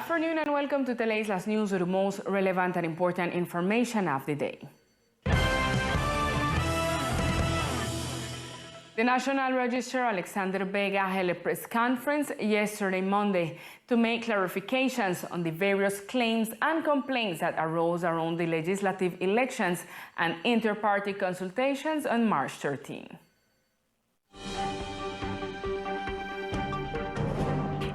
afternoon and welcome to Teleislas News with the most relevant and important information of the day. The National Registrar Alexander Vega held a press conference yesterday, Monday, to make clarifications on the various claims and complaints that arose around the legislative elections and inter-party consultations on March 13.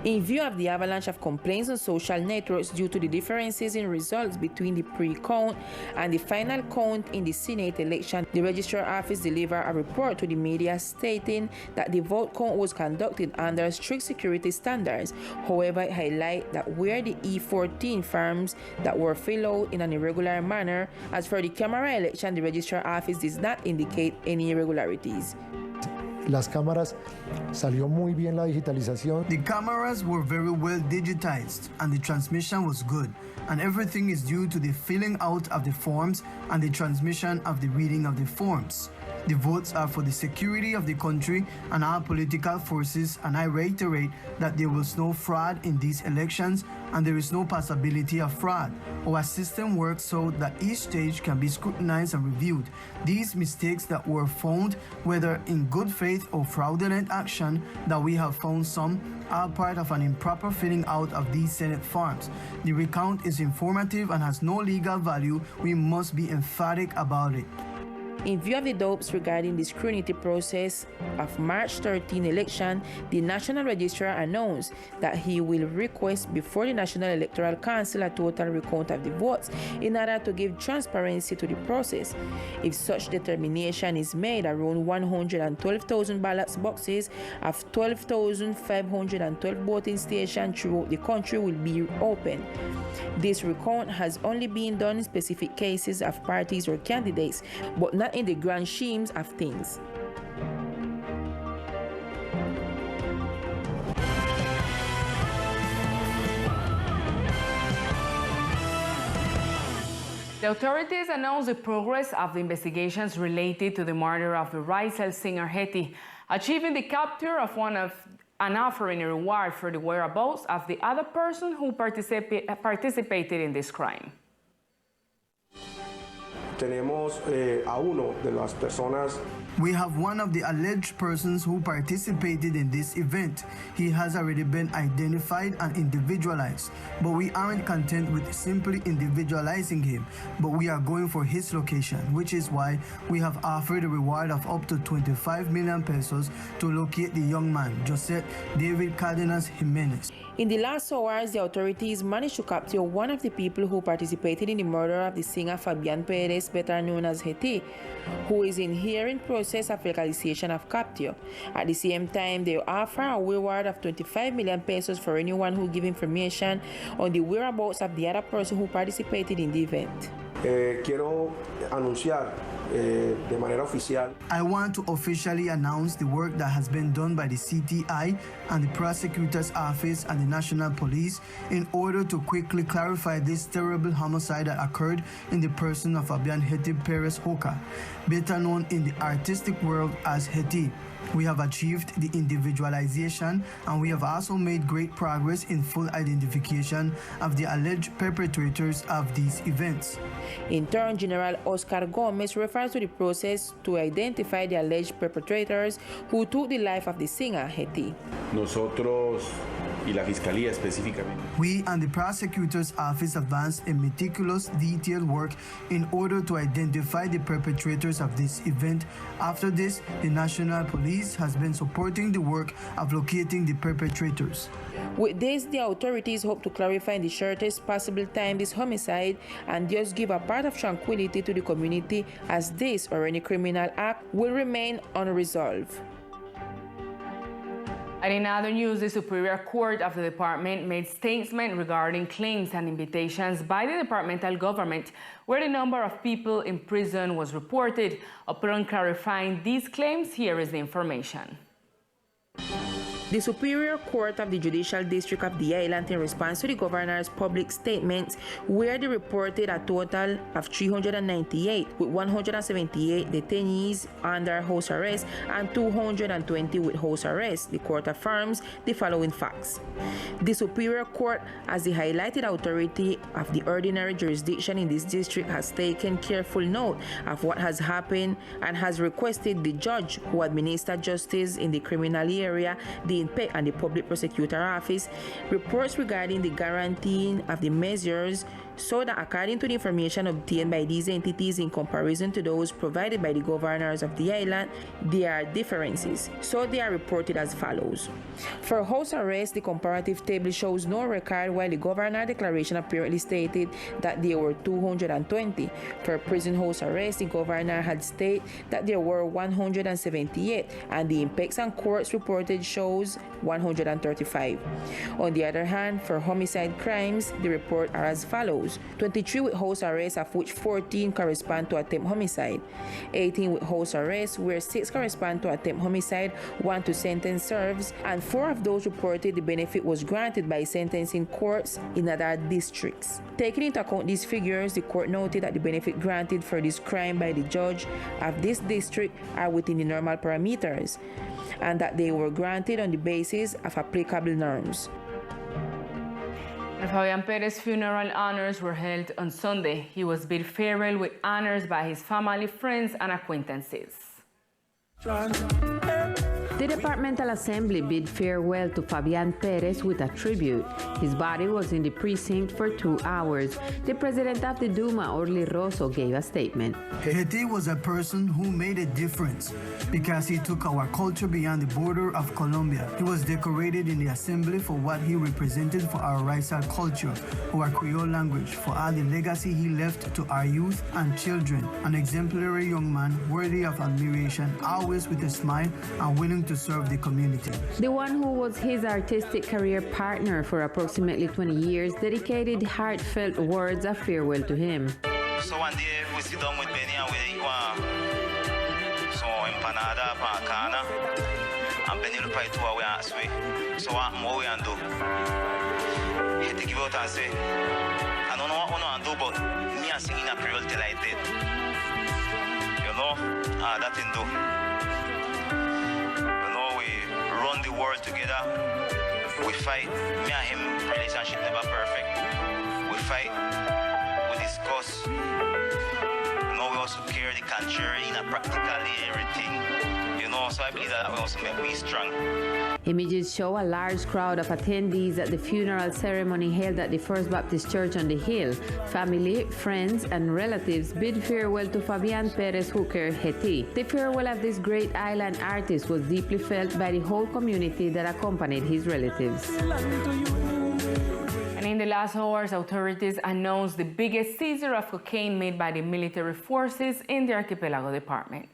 In view of the avalanche of complaints on social networks due to the differences in results between the pre-count and the final count in the Senate election, the Registrar Office delivered a report to the media stating that the vote count was conducted under strict security standards. However, it highlighted that where the E14 forms that were filled out in an irregular manner, as for the camera election, the Registrar Office does not indicate any irregularities. Las cámaras, salió muy bien la digitalización. The cameras were very well digitized and the transmission was good, and everything is due to the filling out of the forms and the transmission of the reading of the forms. The votes are for the security of the country and our political forces, and I reiterate that there was no fraud in these elections and there is no possibility of fraud. Our system works so that each stage can be scrutinized and reviewed. These mistakes that were found, whether in good faith or fraudulent action, that we have found some, are part of an improper filling out of these Senate forms. The recount is informative and has no legal value. We must be emphatic about it. In view of the doubts regarding the scrutiny process of March 13 election, the National Registrar announced that he will request before the National Electoral Council a total recount of the votes in order to give transparency to the process. If such determination is made, around 112,000 ballot boxes of 12,512 voting stations throughout the country will be open. This recount has only been done in specific cases of parties or candidates, but not in the grand schemes of things. The authorities announced the progress of the investigations related to the murder of the Raisel singer Hetty, achieving the capture of and offering a reward for the whereabouts of the other person who participated in this crime. Tenemos a uno de las personas. We have one of the alleged persons who participated in this event. He has already been identified and individualized, but we aren't content with simply individualizing him, but we are going for his location, which is why we have offered a reward of up to 25 million pesos to locate the young man, José David Cardenas Jimenez. In the last hours, the authorities managed to capture one of the people who participated in the murder of the singer Fabian Perez, better known as Hetty, who is in hearing process of legalization of capture. At the same time, they offer a reward of 25 million pesos for anyone who gives information on the whereabouts of the other person who participated in the event. Quiero anunciar de manera oficial. I want to officially announce the work that has been done by the CTI and the Prosecutor's Office and the National Police in order to quickly clarify this terrible homicide that occurred in the person of Fabian Hetty Perez Hoca, better known in the artistic world as Hetty. We have achieved the individualization, and we have also made great progress in full identification of the alleged perpetrators of these events. In turn, General Oscar Gomez refers to the process to identify the alleged perpetrators who took the life of the singer Hetty. Nosotros y la Fiscalía específicamente. We and the Prosecutor's Office advanced a meticulous, detailed work in order to identify the perpetrators of this event. After this, the National Police has been supporting the work of locating the perpetrators. With this, the authorities hope to clarify in the shortest possible time this homicide and just give a part of tranquility to the community, as this or any criminal act will remain unresolved. And in other news, the Superior Court of the department made statement regarding claims and invitations by the departmental government where the number of people in prison was reported. Upon clarifying these claims, here is the information. The Superior Court of the Judicial District of the island, in response to the governor's public statements, where they reported a total of 398, with 178 detainees under house arrest and 220 with house arrest, the court affirms the following facts. The Superior Court, as the highlighted authority of the ordinary jurisdiction in this district, has taken careful note of what has happened and has requested the judge who administers justice in the criminal area, the INPEC and the Public Prosecutor Office, reports regarding the guaranteeing of the measures, so that according to the information obtained by these entities in comparison to those provided by the governors of the island, there are differences. So they are reported as follows. For house arrest, the comparative table shows no record, while the governor declaration apparently stated that there were 220. For prison house arrest, the governor had stated that there were 178, and the INPECs and courts reported shows 135. On the other hand, for homicide crimes, the report are as follows: 23 with house arrest, of which 14 correspond to attempt homicide, 18 with house arrest, where 6 correspond to attempt homicide, 1 to sentence serves, and 4 of those reported the benefit was granted by sentencing courts in other districts. Taking into account these figures, the court noted that the benefit granted for this crime by the judge of this district are within the normal parameters, and that they were granted on the basis of applicable norms. Fabian Perez's funeral honors were held on Sunday. He was bid farewell with honors by his family, friends, and acquaintances. The Departmental Assembly bid farewell to Fabian Perez with a tribute. His body was in the precinct for 2 hours. The president of the Duma, Orly Rosso, gave a statement. Heti was a person who made a difference because he took our culture beyond the border of Colombia. He was decorated in the assembly for what he represented for our racial culture, for our Creole language, for all the legacy he left to our youth and children. An exemplary young man worthy of admiration, always with a smile and willing to serve the community. The one who was his artistic career partner for approximately 20 years dedicated heartfelt words of farewell to him. So one day we sit down with Benny and we eat some empanada pan cana, and Benny reply to our way and say, so what more we and do? He take it out and say, I don't know what we and do, but me and singing a Creole till I did. You know, that thing do. Run the world together. We fight. Me and him relationship never perfect. We fight. We discuss. You know, we also care the culture in a practically everything. You know, so I believe that we also make we strong. Images show a large crowd of attendees at the funeral ceremony held at the First Baptist Church on the Hill. Family, friends, and relatives bid farewell to Fabian Perez Hooker Heti. The farewell of this great island artist was deeply felt by the whole community that accompanied his relatives. And in the last hours, authorities announced the biggest seizure of cocaine made by the military forces in the Archipelago Department.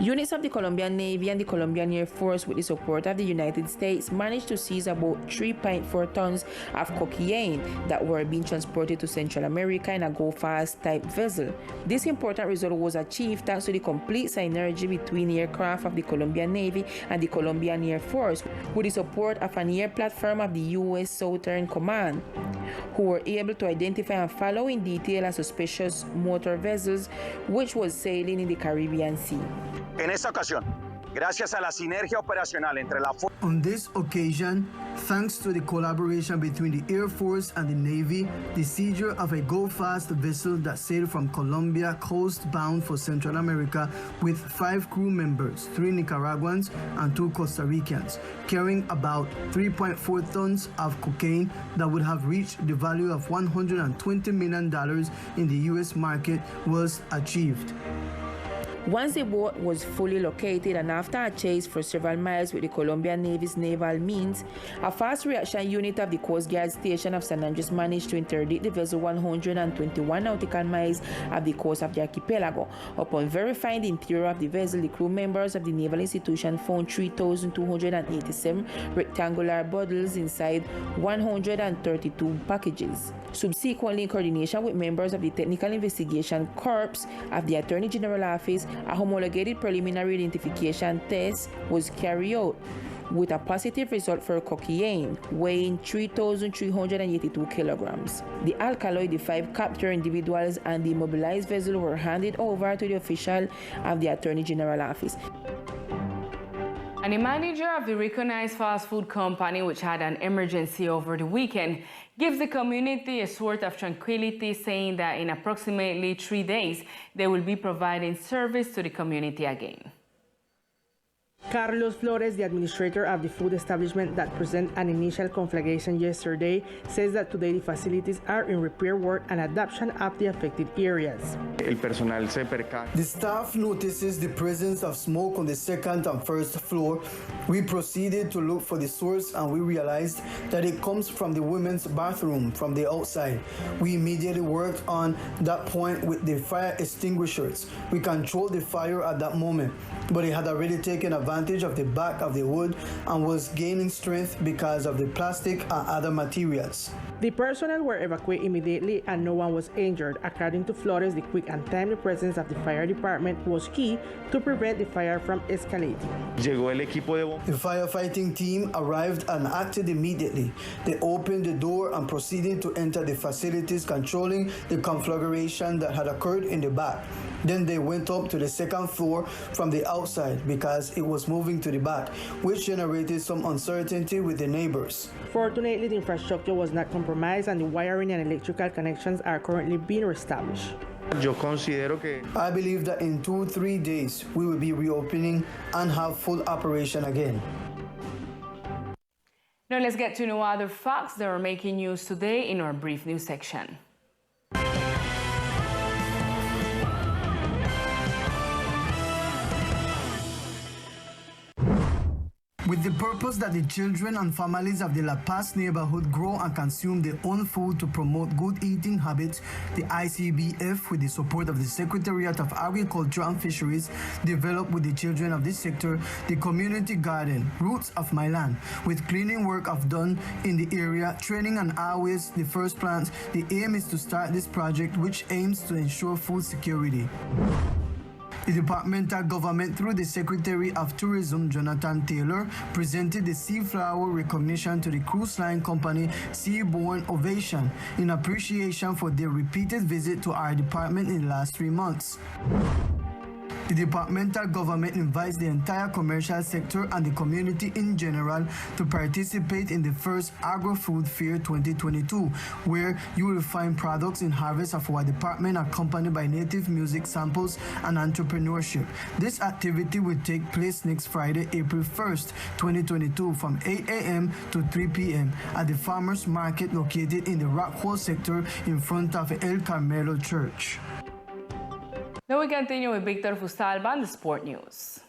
Units of the Colombian Navy and the Colombian Air Force, with the support of the United States, managed to seize about 3.4 tons of cocaine that were being transported to Central America in a go-fast type vessel. This important result was achieved thanks to the complete synergy between the aircraft of the Colombian Navy and the Colombian Air Force, with the support of an air platform of the U.S. Southern Command, who were able to identify and follow in detail a suspicious motor vessels which was sailing in the Caribbean Sea. En esta ocasión, gracias a la sinergia operacional entre la On this occasion, thanks to the collaboration between the Air Force and the Navy, the seizure of a go-fast vessel that sailed from Colombia coast-bound for Central America with 5 crew members, 3 Nicaraguans and 2 Costa Ricans, carrying about 3.4 tons of cocaine that would have reached the value of $120 million in the U.S. market, was achieved. Once the boat was fully located and after a chase for several miles with the Colombian Navy's naval means, a fast reaction unit of the Coast Guard station of San Andres managed to interdict the vessel 121 nautical miles of the coast of the archipelago. Upon verifying the interior of the vessel, the crew members of the naval institution found 3,287 rectangular bottles inside 132 packages. Subsequently, in coordination with members of the Technical Investigation Corps of the Attorney General Office, A homologated preliminary identification test was carried out with a positive result for cocaine, weighing 3,382 kilograms. The alkaloid, the 5 captured individuals, and the immobilized vessel were handed over to the official of the Attorney General office. And the manager of the recognized fast food company, which had an emergency over the weekend, gives the community a sort of tranquility, saying that in approximately 3 days, they will be providing service to the community again. Carlos Flores, the administrator of the food establishment that presented an initial conflagration yesterday, says that today the facilities are in repair work and adaptation of the affected areas. The staff notices the presence of smoke on the second and first floor. We proceeded to look for the source and we realized that it comes from the women's bathroom from the outside. We immediately worked on that point with the fire extinguishers. We controlled the fire at that moment, but it had already taken advantage of the back of the wood and was gaining strength because of the plastic and other materials. The personnel were evacuated immediately and no one was injured. According to Flores, the quick and timely presence of the fire department was key to prevent the fire from escalating. The firefighting team arrived and acted immediately. They opened the door and proceeded to enter the facilities, controlling the conflagration that had occurred in the back. Then they went up to the second floor from the outside because it was moving to the back, which generated some uncertainty with the neighbors. Fortunately, the infrastructure was not compromised and the wiring and electrical connections are currently being reestablished. I believe that in 2-3 days, we will be reopening and have full operation again. Now let's get to know other facts that are making news today in our brief news section. With the purpose that the children and families of the La Paz neighborhood grow and consume their own food to promote good eating habits, the ICBF, with the support of the Secretariat of Agriculture and Fisheries, developed with the children of this sector the community garden, Roots of My Land, with cleaning work done in the area, training and always the first plants. The aim is to start this project, which aims to ensure food security. The departmental government, through the Secretary of Tourism, Jonathan Taylor, presented the Seaflower recognition to the cruise line company Seabourn Ovation in appreciation for their repeated visit to our department in the last 3 months. The departmental government invites the entire commercial sector and the community in general to participate in the first Agro-Food Fair 2022, where you will find products in harvest of our department accompanied by native music samples and entrepreneurship. This activity will take place next Friday, April 1st, 2022 from 8 a.m. to 3 p.m. at the Farmers Market located in the Rockwall sector in front of El Carmelo Church. Now we continue with Victor Fusalba and the Sport News.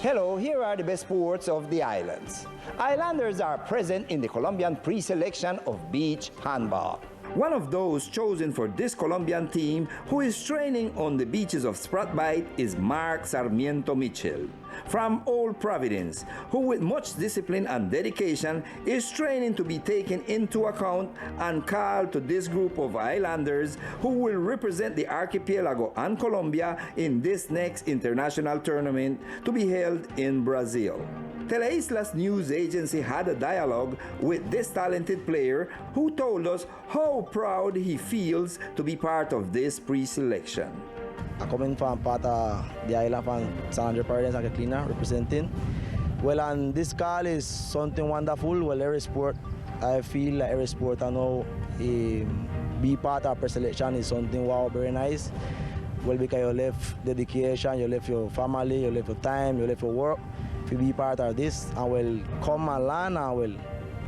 Hello, here are the best sports of the islands. Islanders are present in the Colombian pre-selection of beach handball. One of those chosen for this Colombian team who is training on the beaches of Spratbite is Mark Sarmiento Mitchell from Old Providence, who with much discipline and dedication is training to be taken into account and called to this group of islanders who will represent the archipelago and Colombia in this next international tournament to be held in Brazil. Teleislas news agency had a dialogue with this talented player who told us how proud he feels to be part of this pre-selection. I come from part of the island from San Andreas Providence and Cleaner representing. Well, and this call is something wonderful. Well, every sport, I feel like every sport I know be part of pre-selection is something wow, very nice. Well, because you left dedication, you left your family, you left your time, you left your work to be part of this, and will come and learn, and will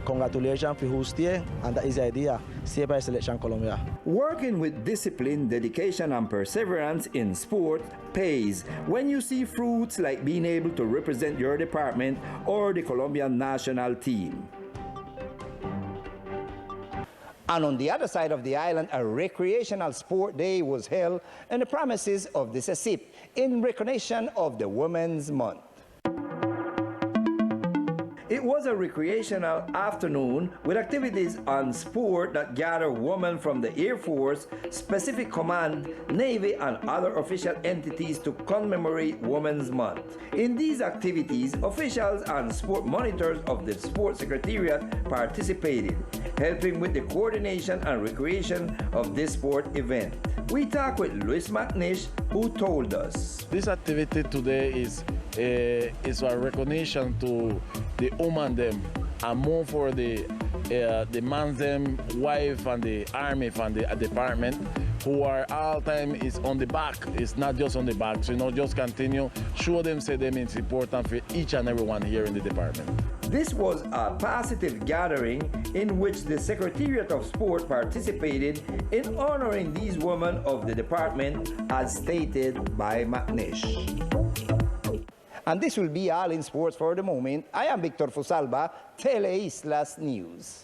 congratulations for who stay, and that is the idea, stay by Selection Colombia. Working with discipline, dedication, and perseverance in sport pays when you see fruits like being able to represent your department or the Colombian national team. And on the other side of the island, a recreational sport day was held on the premises of the CECIP in recognition of the Women's Month. It was a recreational afternoon with activities on sport that gather women from the Air Force, Specific Command, Navy, and other official entities to commemorate Women's Month. In these activities, officials and sport monitors of the Sport Secretariat participated, helping with the coordination and recreation of this sport event. We talked with Luis McNish, who told us. This activity today is a recognition to the woman them, and more for the man them, wife and the army and the department, who are all time is on the back. It's not just on the back, so just continue, show them, say them it's important for each and everyone here in the department. This was a positive gathering in which the Secretariat of Sport participated in honoring these women of the department as stated by McNish. And this will be all in sports for the moment. I am Victor Fusalba, Teleislas News.